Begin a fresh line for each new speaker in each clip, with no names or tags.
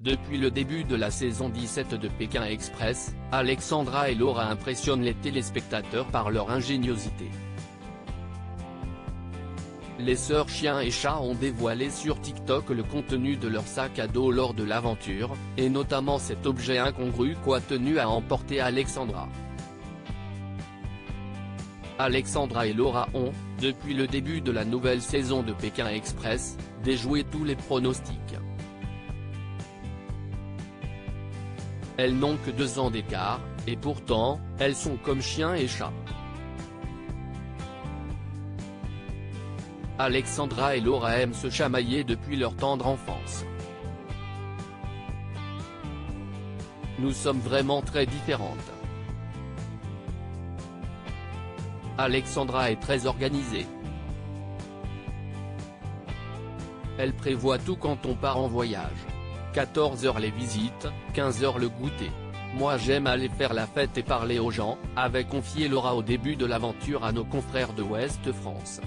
Depuis le début de la saison 17 de Pékin Express, Alexandra et Laura impressionnent les téléspectateurs par leur ingéniosité. Les sœurs Chien et Chat ont dévoilé sur TikTok le contenu de leur sac à dos lors de l'aventure, et notamment cet objet incongru qu'a tenu à emporter Alexandra. Alexandra et Laura ont, depuis le début de la nouvelle saison de Pékin Express, déjoué tous les pronostics. Elles n'ont que 2 ans d'écart, et pourtant, elles sont comme chien et chat. Alexandra et Laura aiment se chamailler depuis leur tendre enfance. Nous sommes vraiment très différentes. Alexandra est très organisée. Elle prévoit tout quand on part en voyage. 14h les visites, 15h le goûter. Moi j'aime aller faire la fête et parler aux gens, avait confié Laura au début de l'aventure à nos confrères de Ouest France.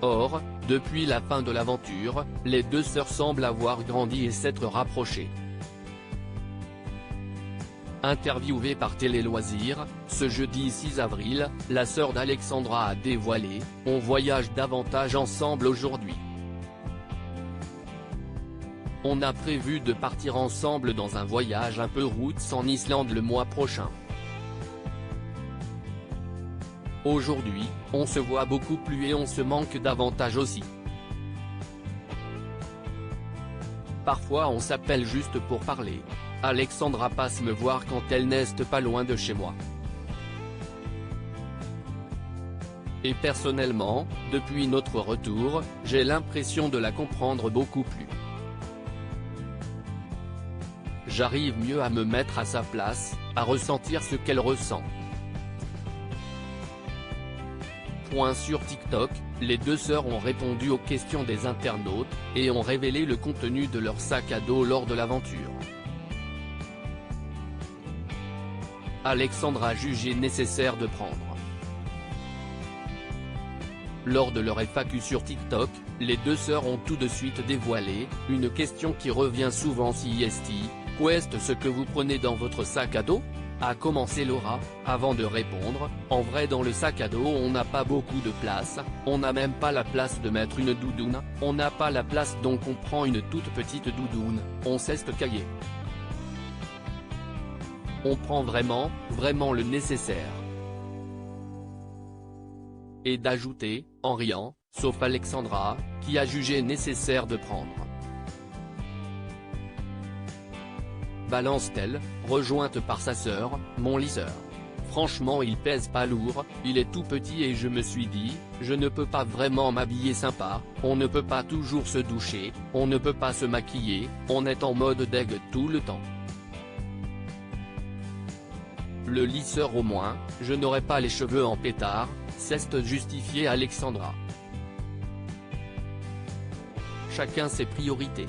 Or, depuis la fin de l'aventure, les deux sœurs semblent avoir grandi et s'être rapprochées. Interviewée par Télé Loisirs, ce jeudi 6 avril, la sœur d'Alexandra a dévoilé « On voyage davantage ensemble aujourd'hui. On a prévu de partir ensemble dans un voyage un peu roots en Islande le mois prochain. Aujourd'hui, on se voit beaucoup plus et on se manque davantage aussi. Parfois on s'appelle juste pour parler. Alexandra passe me voir quand elle n'est pas loin de chez moi. Et personnellement, depuis notre retour, j'ai l'impression de la comprendre beaucoup plus. J'arrive mieux à me mettre à sa place, à ressentir ce qu'elle ressent. » Sur TikTok, les deux sœurs ont répondu aux questions des internautes, et ont révélé le contenu de leur sac à dos lors de l'aventure. Alexandra a jugé nécessaire de prendre. Lors de leur FAQ sur TikTok, les deux sœurs ont tout de suite dévoilé une question qui revient souvent si est qu'est ce que vous prenez dans votre sac à dos ? A commencé Laura, avant de répondre, en vrai dans le sac à dos on n'a pas beaucoup de place, on n'a même pas la place de mettre une doudoune, on n'a pas la place donc on prend une toute petite doudoune, on s'est caillé. On prend vraiment le nécessaire. Et d'ajouter, en riant, sauf Alexandra, qui a jugé nécessaire de prendre. Balance-t-elle, rejointe par sa sœur, mon lisseur. Franchement il pèse pas lourd, il est tout petit et je me suis dit, je ne peux pas vraiment m'habiller sympa, on ne peut pas toujours se doucher, on ne peut pas se maquiller, on est en mode deg tout le temps. Le lisseur au moins, je n'aurai pas les cheveux en pétard, s'est justifié Alexandra. Chacun ses priorités.